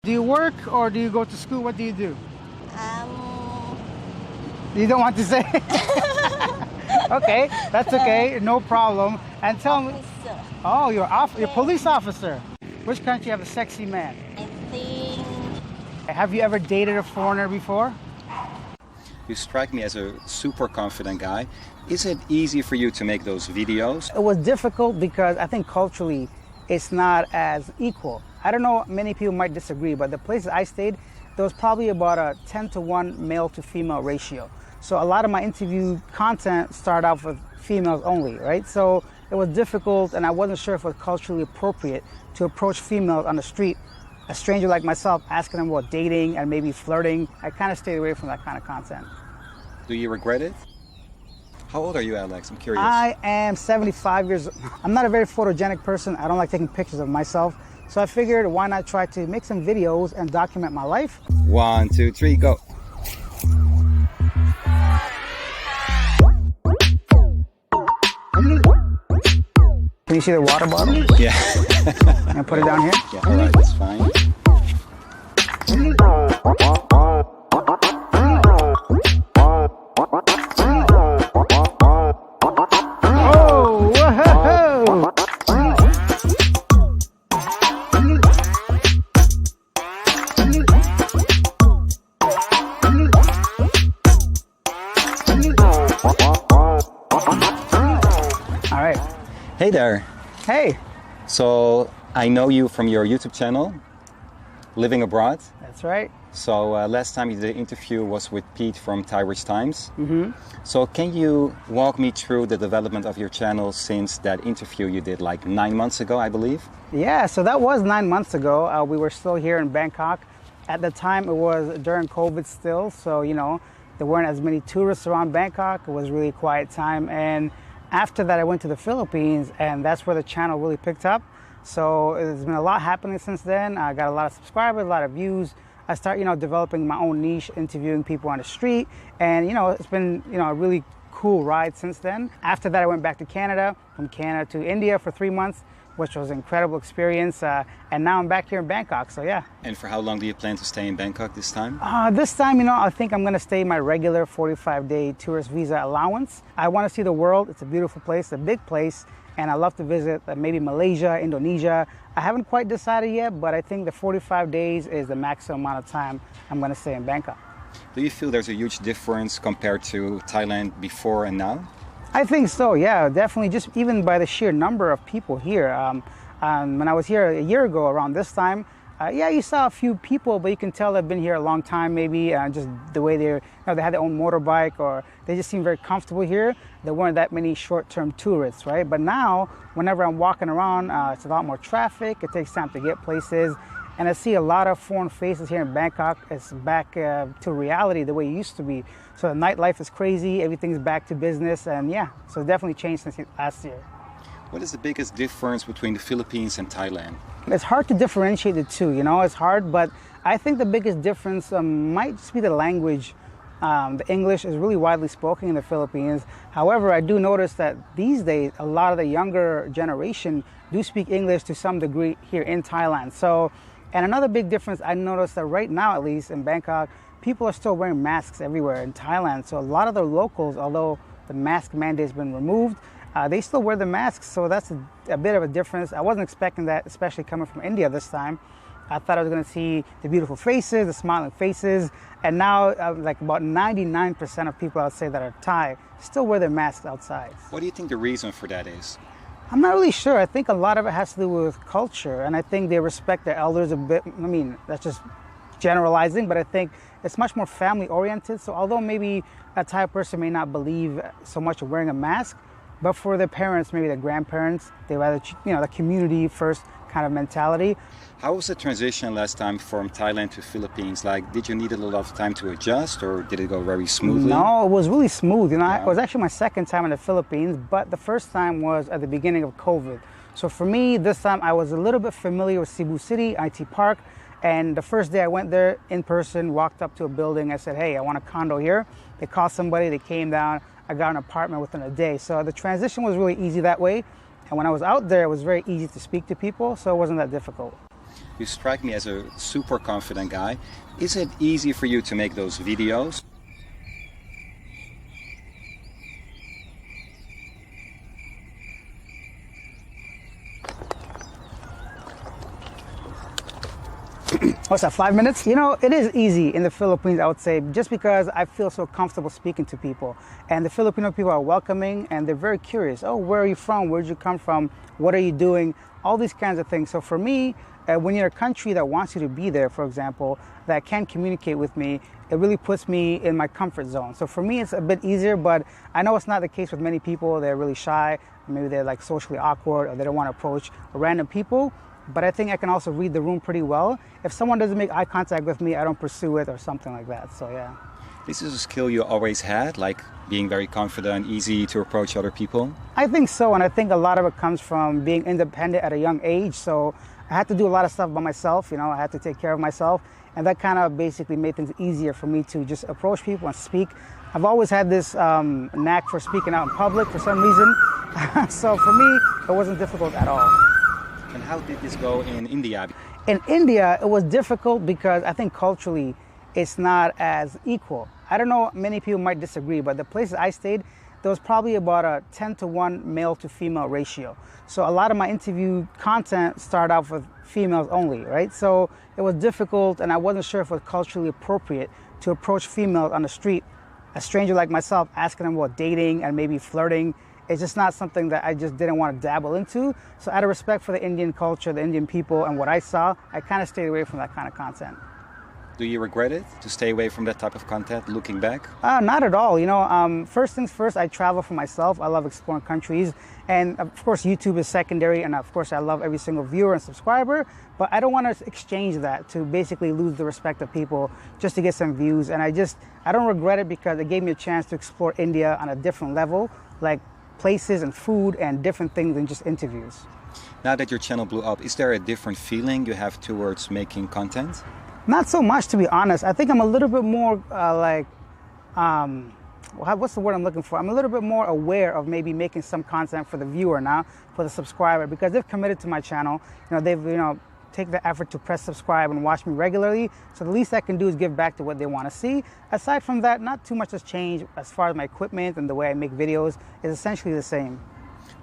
Do you work or do you go to school? What do you do? Um, You don't want to say? Okay, that's okay, no problem. And tell me, officer. oh, you're a police officer. Which country have a sexy man? I think Have you ever dated a foreigner before? You strike me as a super confident guy. Is it easy for you to make those videos? It was difficult because I think culturally it's not as equal. I don't know, many people might disagree, but the places I stayed, there was probably about a 10-to-1 male to female ratio. So a lot of my interview content started off with females only, right? So it was difficult and I wasn't sure if it was culturally appropriate to approach females on the street, a stranger like myself, asking them about dating and maybe flirting. I kind of stayed away from that kind of content. Do you regret it? How old are you, Alex? I'm curious. I am 75 years old. I'm not a very photogenic person. I don't like taking pictures of myself. So I figured why not try to make some videos and document my life. 1, 2, 3, go. Can you see the water bottle? Yeah. And put it down here? Yeah, all right, that's fine. Oh, whoa! All right. Hey there. Hey, So I know you from your YouTube channel, Living Abroad. that's right. So last time you did an interview was with Pete from Irish Times. Mm-hmm. So can you walk me through the development of your channel since that interview you did like 9 months ago, I believe? Yeah, so that was 9 months ago. We were still here in Bangkok. At the time, it was during COVID still. So, you know, there weren't as many tourists around Bangkok. It was really a quiet time. And after that, I went to the Philippines, and that's where the channel really picked up. So there's been a lot happening since then. I got a lot of subscribers, a lot of views. I started, developing my own niche, interviewing people on the street. And, it's been, a really cool ride since then. After that, I went back to Canada, from Canada to India for 3 months, which was an incredible experience. And now I'm back here in Bangkok, so yeah. And for how long do you plan to stay in Bangkok this time? This time, I think I'm gonna stay my regular 45-day tourist visa allowance. I wanna see the world. It's a beautiful place, a big place, and I love to visit maybe Malaysia, Indonesia. I haven't quite decided yet, but I think the 45 days is the maximum amount of time I'm gonna stay in Bangkok. Do you feel there's a huge difference compared to Thailand before and now? I think so, yeah, definitely. Just even by the sheer number of people here. When I was here a year ago around this time, yeah, you saw a few people, but you can tell they've been here a long time maybe, just the way they had their own motorbike, or they just seem very comfortable here. There weren't that many short-term tourists, right? But now, whenever I'm walking around, it's a lot more traffic. It takes time to get places. And I see a lot of foreign faces here in Bangkok. It's back to reality the way it used to be. So the nightlife is crazy, everything's back to business, and yeah, so definitely changed since last year. What is the biggest difference between the Philippines and Thailand? It's hard to differentiate the two, it's hard, but I think the biggest difference might just be the language. The English is really widely spoken in the Philippines. However, I do notice that these days, a lot of the younger generation do speak English to some degree here in Thailand. So, and another big difference I noticed that right now, at least in Bangkok, people are still wearing masks everywhere in Thailand. So a lot of the locals, although the mask mandate has been removed, they still wear the masks. So that's a bit of a difference. I wasn't expecting that, especially coming from India this time. I thought I was going to see the beautiful faces, the smiling faces. And now like about 99% of people I would say that are Thai still wear their masks outside. What do you think the reason for that is? I'm not really sure. I think a lot of it has to do with culture, and I think they respect their elders a bit. I mean, that's just generalizing, but I think it's much more family oriented. So although maybe a Thai person may not believe so much in wearing a mask, but for their parents, maybe their grandparents, they rather, the community first kind of mentality. How was the transition last time from Thailand to Philippines? Like, did you need a lot of time to adjust, or did it go very smoothly? No, it was really smooth. It was actually my second time in the Philippines, but the first time was at the beginning of COVID. So for me, this time I was a little bit familiar with Cebu City, IT Park, and the first day I went there in person, walked up to a building, I said, hey, I want a condo here. They called somebody, they came down, I got an apartment within a day. So the transition was really easy that way. And when I was out there, it was very easy to speak to people, so it wasn't that difficult. You strike me as a super confident guy. Is it easy for you to make those videos? What's that, 5 minutes? You know, it is easy in the Philippines, I would say, just because I feel so comfortable speaking to people. And the Filipino people are welcoming and they're very curious. Oh, where are you from? Where'd you come from? What are you doing? All these kinds of things. So for me, when you're a country that wants you to be there, for example, that can communicate with me, it really puts me in my comfort zone. So for me, it's a bit easier, but I know it's not the case with many people. They're really shy. Maybe they're like socially awkward or they don't want to approach random people. But I think I can also read the room pretty well. If someone doesn't make eye contact with me, I don't pursue it or something like that. So yeah. This is a skill you always had, like being very confident, easy to approach other people? I think so, and I think a lot of it comes from being independent at a young age. So I had to do a lot of stuff by myself, you know, I had to take care of myself. And that kind of basically made things easier for me to just approach people and speak. I've always had this knack for speaking out in public for some reason. So for me, it wasn't difficult at all. And how did this go in India? In India, it was difficult because I think culturally it's not as equal. I don't know, many people might disagree, but the places I stayed, there was probably about a 10-to-1 male to female ratio. So a lot of my interview content started off with females only, right? So it was difficult and I wasn't sure if it was culturally appropriate to approach females on the street, a stranger like myself, asking them about dating and maybe flirting. It's just not something that I just didn't want to dabble into. So out of respect for the Indian culture, the Indian people, and what I saw, I kind of stayed away from that kind of content. Do you regret it to stay away from that type of content looking back? Not at all. You know, first things first, I travel for myself. I love exploring countries. And of course, YouTube is secondary. And of course, I love every single viewer and subscriber. But I don't want to exchange that to basically lose the respect of people just to get some views. And I don't regret it because it gave me a chance to explore India on a different level, like places and food and different things than just interviews. Now that your channel blew up, is there a different feeling you have towards making content? Not so much, to be honest. I think I'm a little bit more what's the word I'm looking for? I'm a little bit more aware of maybe making some content for the viewer now, for the subscriber, because they've committed to my channel. You know, they've, take the effort to press subscribe and watch me regularly. So the least I can do is give back to what they want to see. Aside from that, not too much has changed as far as my equipment and the way I make videos is essentially the same.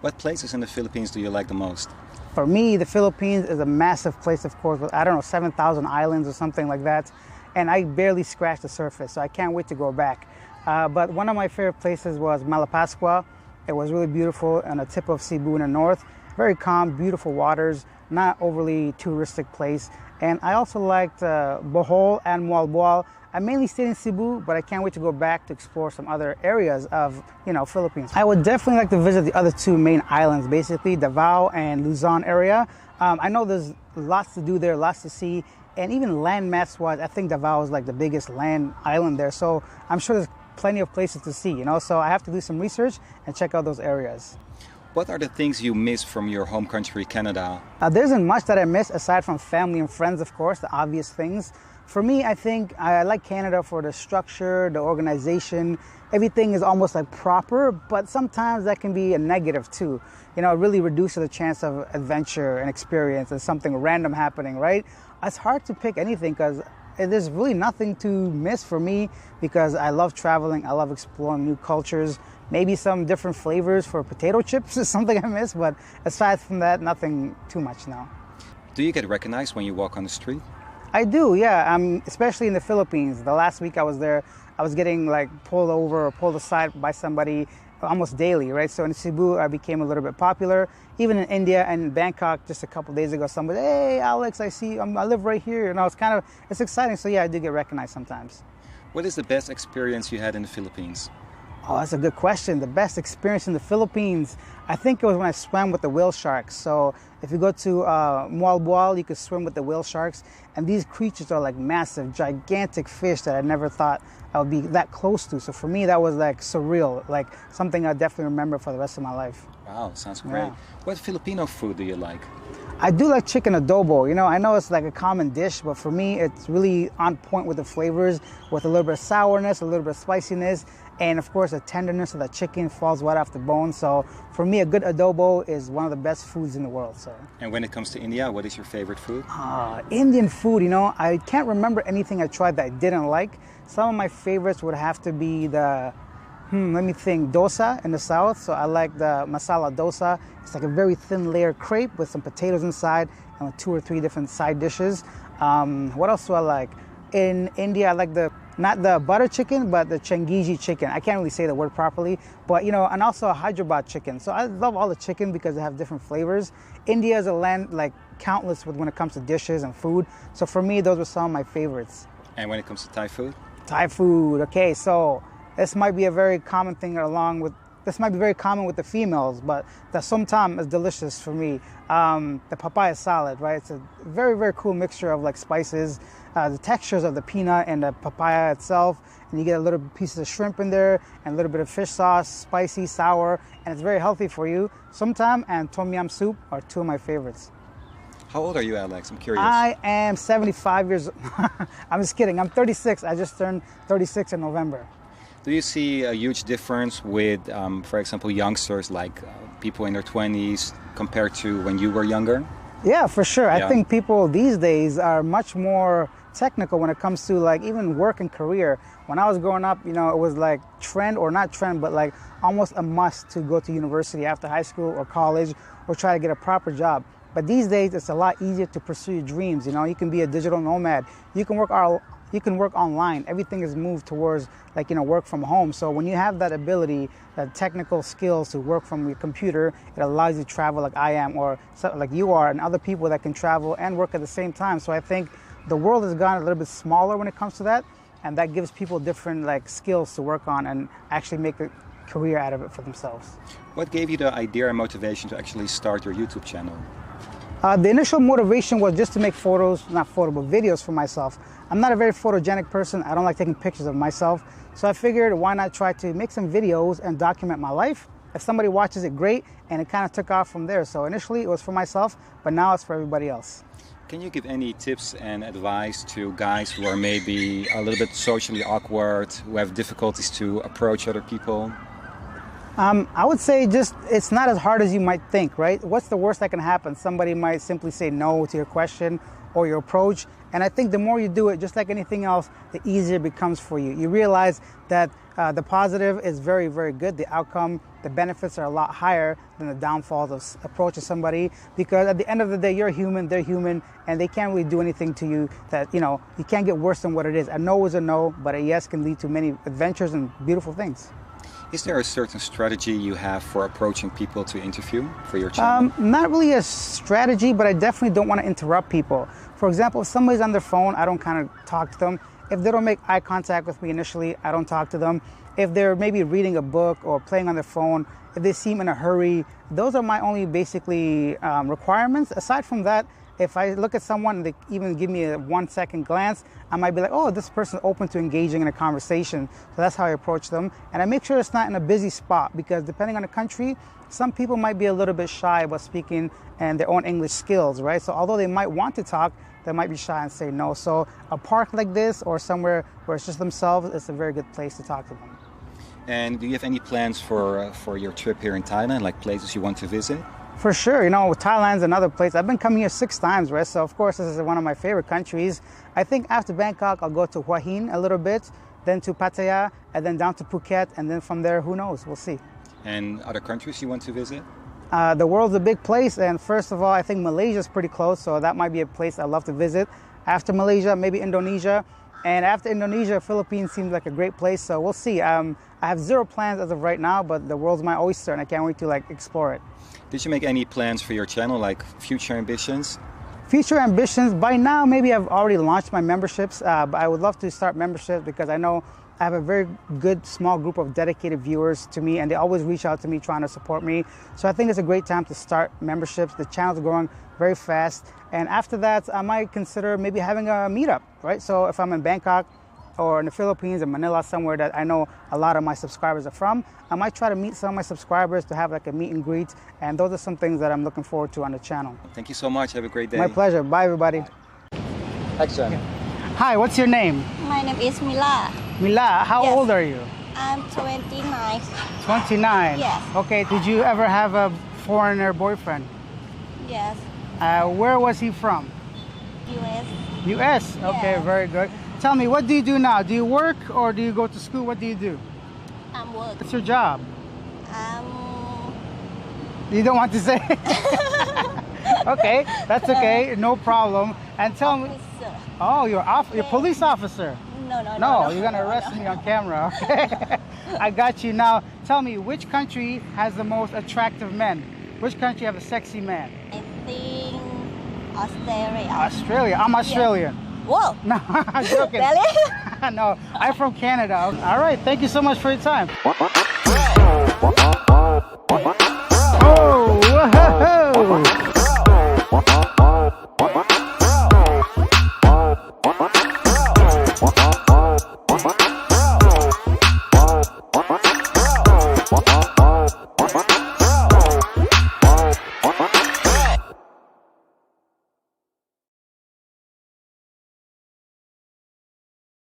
What places in the Philippines do you like the most? For me, the Philippines is a massive place, of course, with, I don't know, 7,000 islands or something like that. And I barely scratched the surface, so I can't wait to go back. But one of my favorite places was Malapascua. It was really beautiful on the tip of Cebu in the north. Very calm, beautiful waters, not overly touristic place. And I also liked Bohol and Mualboal. I mainly stayed in Cebu, but I can't wait to go back to explore some other areas of, Philippines. I would definitely like to visit the other two main islands, basically Davao and Luzon area. I know there's lots to do there, lots to see, and even landmass-wise, I think Davao is like the biggest land island there. So I'm sure there's plenty of places to see, so I have to do some research and check out those areas. What are the things you miss from your home country, Canada? There isn't much that I miss aside from family and friends, of course, the obvious things. For me, I think I like Canada for the structure, the organization. Everything is almost like proper, but sometimes that can be a negative too. It really reduces the chance of adventure and experience and something random happening, right? It's hard to pick anything because there's really nothing to miss for me because I love traveling, I love exploring new cultures. Maybe some different flavors for potato chips is something I miss, but aside from that, nothing too much now. Do you get recognized when you walk on the street? I do, yeah, especially in the Philippines. The last week I was there, I was getting pulled over or pulled aside by somebody almost daily, right? So in Cebu, I became a little bit popular. Even in India and in Bangkok, just a couple days ago, somebody, hey, Alex, I see, I live right here. It's exciting. So yeah, I do get recognized sometimes. What is the best experience you had in the Philippines? Oh, that's a good question. The best experience in the Philippines, I think it was when I swam with the whale sharks. So if you go to Mualboal, you could swim with the whale sharks. And these creatures are like massive, gigantic fish that I never thought I would be that close to. So for me, that was like surreal, like something I definitely remember for the rest of my life. Wow, sounds great. Yeah. What Filipino food do you like? I do like chicken adobo. You know, I know it's like a common dish, but for me, it's really on point with the flavors, with a little bit of sourness, a little bit of spiciness, and of course, the tenderness of the chicken falls right off the bone. So for me, a good adobo is one of the best foods in the world. So. And when it comes to India, what is your favorite food? Indian food, you know, I can't remember anything I tried that I didn't like. Some of my favorites would have to be the let me think, dosa in the south. So I like the masala dosa. It's like a very thin layer crepe with some potatoes inside and with 2 or 3 different side dishes. What else do I like? In India, I like not the butter chicken, but the Changiji chicken. I can't really say the word properly, but you know, and also a Hyderabad chicken. So I love all the chicken because they have different flavors. India is a land like countless when it comes to dishes and food. So for me, those were some of my favorites. And when it comes to Thai food? Thai food, okay, so this might be a very common thing this might be very common with the females, but the somtam is delicious for me. The papaya salad, right? It's a very, very cool mixture of like spices, the textures of the peanut and the papaya itself, and you get a little pieces of shrimp in there and a little bit of fish sauce, spicy, sour, and it's very healthy for you. Somtam and tom yum soup are 2 of my favorites. How old are you, Alex? I'm curious. I am 75 years old. I'm just kidding. I'm 36. I just turned 36 in November. Do you see a huge difference with, for example, youngsters, like people in their 20s compared to when you were younger? Yeah, for sure. Yeah. I think people these days are much more technical when it comes to like even work and career. When I was growing up, you know, it was like trend or not trend, but like almost a must to go to university after high school or college or try to get a proper job. But these days, it's a lot easier to pursue your dreams. You know, you can be a digital nomad. You can work online. Everything is moved towards like, you know, work from home. So when you have that ability, that technical skills to work from your computer, it allows you to travel like I am or like you are and other people that can travel and work at the same time. So I think the world has gotten a little bit smaller when it comes to that. And that gives people different like skills to work on and actually make a career out of it for themselves. What gave you the idea and motivation to actually start your YouTube channel? The initial motivation was just to make videos for myself. I'm not a very photogenic person. I don't like taking pictures of myself. So I figured why not try to make some videos and document my life. If somebody watches it, great. And it kind of took off from there. So initially it was for myself, but now it's for everybody else. Can you give any tips and advice to guys who are maybe a little bit socially awkward, who have difficulties to approach other people? I would say just it's not as hard as you might think, right? What's the worst that can happen? Somebody might simply say no to your question or your approach. And I think the more you do it, just like anything else, the easier it becomes for you. You realize that the positive is very, very good. The outcome, the benefits are a lot higher than the downfalls of approaching somebody, because at the end of the day, you're human, they're human, and they can't really do anything to you that, you know, you can't get worse than what it is. A no is a no, but a yes can lead to many adventures and beautiful things. Is there a certain strategy you have for approaching people to interview for your channel? Not really a strategy, but I definitely don't want to interrupt people. For example, if somebody's on their phone, I don't kind of talk to them. If they don't make eye contact with me initially, I don't talk to them. If they're maybe reading a book or playing on their phone, if they seem in a hurry, those are my only basically requirements. Aside from that, if I look at someone and they even give me a 1-second glance, I might be like, oh, this person's open to engaging in a conversation. So that's how I approach them. And I make sure it's not in a busy spot, because depending on the country, some people might be a little bit shy about speaking and their own English skills, right? So although they might want to talk, they might be shy and say no. So a park like this or somewhere where it's just themselves, it's a very good place to talk to them. And do you have any plans for your trip here in Thailand, like places you want to visit? For sure, you know, Thailand's another place. I've been coming here 6 times, right? So of course, this is one of my favorite countries. I think after Bangkok, I'll go to Hua Hin a little bit, then to Pattaya, and then down to Phuket, and then from there, who knows? We'll see. And other countries you want to visit? The world's a big place, and first of all, I think Malaysia's pretty close, so that might be a place I'd love to visit. After Malaysia, maybe Indonesia. And after Indonesia, Philippines seems like a great place, so we'll see. I have 0 plans as of right now, but the world's my oyster, and I can't wait to like explore it. Did you make any plans for your channel, like future ambitions? Future ambitions, by now maybe I've already launched my memberships, but I would love to start memberships because I know I have a very good small group of dedicated viewers to me, and they always reach out to me trying to support me. So I think it's a great time to start memberships. The channel's growing very fast. And after that, I might consider maybe having a meetup, right? So if I'm in Bangkok, or in the Philippines or Manila, somewhere that I know a lot of my subscribers are from, I might try to meet some of my subscribers to have like a meet and greet. And those are some things that I'm looking forward to on the channel. Thank you so much. Have a great day. My pleasure. Bye, everybody. Action. Hi, what's your name? My name is Mila. Mila, how Yes. old are you? I'm 29. 29. Yes. Okay, did you ever have a foreigner boyfriend? Yes. Where was he from? US. US. Okay, Yes. very good. Tell me, what do you do now? Do you work or do you go to school? What do you do? I'm work. What's your job? I'm You don't want to say? Okay, that's okay, no problem. And tell me, officer. oh, you're a police officer. No, you're gonna arrest me on camera, okay? I got you. Now, tell me, which country has the most attractive men? Which country have a sexy man? I think Australia. Australia. I'm Australian. Whoa. No, I'm joking. Really? No, I'm from Canada. All right, thank you so much for your time. Oh, whoa.